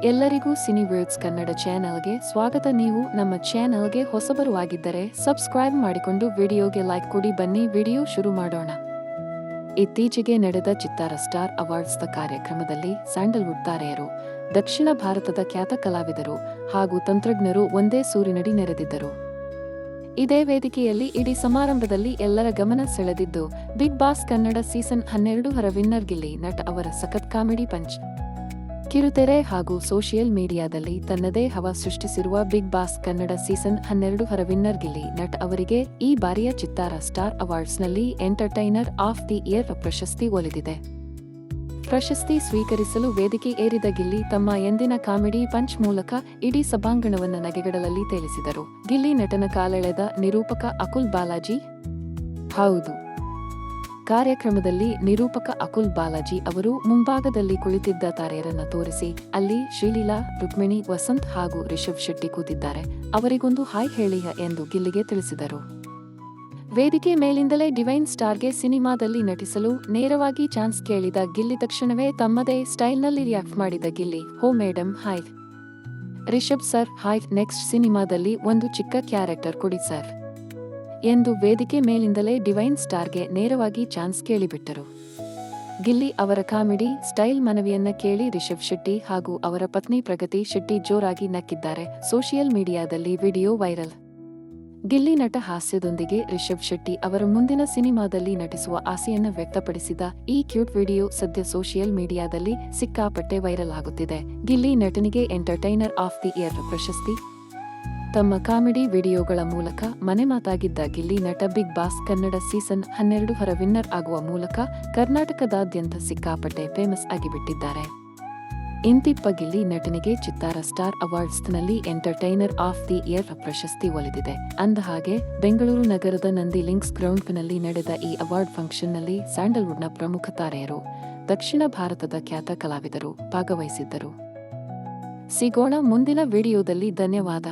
ಎಲ್ಲರಿಗೂ ಸಿನಿವರ್ಡ್ಸ್ ಕನ್ನಡ ಚಾನೆಲ್ಗೆ ಸ್ವಾಗತ. ನೀವು ನಮ್ಮ ಚಾನೆಲ್ಗೆ ಹೊಸಬರು ಆಗಿದ್ದರೆ ಸಬ್ಸ್ಕ್ರೈಬ್ ಮಾಡಿಕೊಂಡು ವಿಡಿಯೋಗೆ ಲೈಕ್ ಕೊಡಿ. ಬನ್ನಿ ವಿಡಿಯೋ ಶುರು ಮಾಡೋಣ. ಇತ್ತೀಚೆಗೆ ನಡೆದ ಚಿತ್ತಾರ ಸ್ಟಾರ್ ಅವಾರ್ಡ್ಸ್ ಕಾರ್ಯಕ್ರಮದಲ್ಲಿ ಸ್ಯಾಂಡಲ್ವುಡ್ ತಾರೆಯರು, ದಕ್ಷಿಣ ಭಾರತದ ಖ್ಯಾತ ಕಲಾವಿದರು ಹಾಗೂ ತಂತ್ರಜ್ಞರು ಒಂದೇ ಸೂರಿನಡಿ ನೆರೆದಿದ್ದರು. ಇದೇ ವೇದಿಕೆಯಲ್ಲಿ ಇಡೀ ಸಮಾರಂಭದಲ್ಲಿ ಎಲ್ಲರ ಗಮನ ಸೆಳೆದಿದ್ದು big boss Kannada season 12 winner Gilli Nat ಅವರ ಸಖತ್ ಕಾಮಿಡಿ ಪಂಚ್. ಕಿರುತೆರೆ ಹಾಗೂ ಸೋಷಿಯಲ್ ಮೀಡಿಯಾದಲ್ಲಿ ತನ್ನದೇ ಹವಾ ಸೃಷ್ಟಿಸಿರುವ big boss Kannada season 12 winner Gilli Nat ಅವರಿಗೆ ಈ ಬಾರಿಯ ಚಿತ್ತಾರ ಸ್ಟಾರ್ ಅವಾರ್ಡ್ಸ್ನಲ್ಲಿ ಎಂಟರ್ಟೈನರ್ ಆಫ್ ದಿ ಇಯರ್ ಪ್ರಶಸ್ತಿ ಒಲಿದಿದೆ. ಪ್ರಶಸ್ತಿ ಸ್ವೀಕರಿಸಲು ವೇದಿಕೆ ಏರಿದ ಗಿಲ್ಲಿ ತಮ್ಮ ಎಂದಿನ ಕಾಮಿಡಿ ಪಂಚ್ ಮೂಲಕ ಇಡೀ ಸಭಾಂಗಣವನ್ನು ನಗೆಗಡಲಲ್ಲಿ ತೇಲಿಸಿದರು. ಗಿಲ್ಲಿ ನಟನ ಕಾಲೆಳೆದ ನಿರೂಪಕ ಅಕುಲ್ ಬಾಲಾಜಿ. ಹೌದು, ಕಾರ್ಯಕ್ರಮದಲ್ಲಿ ನಿರೂಪಕ ಅಕುಲ್ ಬಾಲಾಜಿ ಅವರು ಮುಂಭಾಗದಲ್ಲಿ ಕುಳಿತಿದ್ದ ತಾರೆಯರನ್ನ ತೋರಿಸಿ, ಅಲ್ಲಿ ಶ್ರೀಲೀಲಾ, ರುಕ್ಮಿಣಿ, ವಸಂತ್ ಹಾಗೂ ರಿಷಬ್ ಶೆಟ್ಟಿ ಕೂತಿದ್ದಾರೆ, ಅವರಿಗೊಂದು ಹಾಯ್ ಹೇಳಿಯ ಎಂದು ಗಿಲ್ಲಿಗೆ ತಿಳಿಸಿದರು. ವೇದಿಕೆ ಮೇಲಿಂದಲೇ ಡಿವೈನ್ ಸ್ಟಾರ್ಗೆ ಸಿನಿಮಾದಲ್ಲಿ ನಟಿಸಲು ನೇರವಾಗಿ ಚಾನ್ಸ್ ಕೇಳಿದ ಗಿಲ್ಲಿ ತಕ್ಷಣವೇ ತಮ್ಮದೇ ಸ್ಟೈಲ್ನಲ್ಲಿ ರಿಯಾಕ್ಟ್ ಮಾಡಿದ ಗಿಲ್ಲಿ, ಹೋ madam hi. Rishab sir hi, next ಸಿನಿಮಾದಲ್ಲಿ ಒಂದು ಚಿಕ್ಕ ಕ್ಯಾರೆಕ್ಟರ್ ಕೊಡಿ ಸರ್ ಎಂದು ವೇದಿಕೆ ಮೇಲಿಂದಲೇ ಡಿವೈನ್ ಸ್ಟಾರ್ಗೆ ನೇರವಾಗಿ ಚಾನ್ಸ್ ಕೇಳಿಬಿಟ್ಟರು. ಗಿಲ್ಲಿ ಅವರ ಕಾಮಿಡಿ ಸ್ಟೈಲ್ ಮನವಿಯನ್ನ ಕೇಳಿ ರಿಷಬ್ ಶೆಟ್ಟಿ ಹಾಗೂ ಅವರ ಪತ್ನಿ ಪ್ರಗತಿ ಶೆಟ್ಟಿ ಜೋರಾಗಿ ನಕ್ಕಿದ್ದಾರೆ. ಸೋಷಿಯಲ್ ಮೀಡಿಯಾದಲ್ಲಿ ವಿಡಿಯೋ ವೈರಲ್. ಗಿಲ್ಲಿ ನಟ ಹಾಸ್ಯದೊಂದಿಗೆ ರಿಷಬ್ ಶೆಟ್ಟಿ ಅವರ ಮುಂದಿನ ಸಿನಿಮಾದಲ್ಲಿ ನಟಿಸುವ ಆಸೆಯನ್ನು ವ್ಯಕ್ತಪಡಿಸಿದ ಈ ಕ್ಯೂಟ್ ವಿಡಿಯೋ ಸದ್ಯ ಸೋಷಿಯಲ್ ಮೀಡಿಯಾದಲ್ಲಿ ಸಿಕ್ಕಾಪಟ್ಟೆ ವೈರಲ್ ಆಗುತ್ತಿದೆ. ಗಿಲ್ಲಿ ನಟನಿಗೆ ಎಂಟರ್ಟೈನರ್ ಆಫ್ ದಿ ಇಯರ್ ಪ್ರಶಸ್ತಿ. ತಮ್ಮ ಕಾಮಿಡಿ ವಿಡಿಯೋಗಳ ಮೂಲಕ ಮನೆ ಮಾತಾಗಿದ್ದ Gilli Nata big boss Kannada season 12 winner ಆಗುವ ಮೂಲಕ ಕರ್ನಾಟಕದಾದ್ಯಂತ ಸಿಕ್ಕಾಪಟ್ಟೆ ಫೇಮಸ್ ಆಗಿಬಿಟ್ಟಿದ್ದಾರೆ. ಇಂತಿಪ್ಪ ಗಿಲ್ಲಿ ನಟನಿಗೆ ಚಿತ್ತಾರ ಸ್ಟಾರ್ ಅವಾರ್ಡ್ಸ್ನಲ್ಲಿ ಎಂಟರ್ಟೈನರ್ ಆಫ್ ದಿ ಇಯರ್ ಪ್ರಶಸ್ತಿ ಒಲಿದಿದೆ. ಅಂದಹಾಗೆ ಬೆಂಗಳೂರು ನಗರದ ನಂದಿ ಲಿಂಕ್ಸ್ ಗ್ರೌಂಡ್ನಲ್ಲಿ ನಡೆದ ಈ ಅವಾರ್ಡ್ ಫಂಕ್ಷನ್ನಲ್ಲಿ ಸ್ಯಾಂಡಲ್ವುಡ್ನ ಪ್ರಮುಖ ತಾರೆಯರು, ದಕ್ಷಿಣ ಭಾರತದ ಖ್ಯಾತ ಕಲಾವಿದರು ಭಾಗವಹಿಸಿದ್ದರು. ಸಿಗೋಣ ಮುಂದಿನ ವಿಡಿಯೋದಲ್ಲಿ. ಧನ್ಯವಾದ.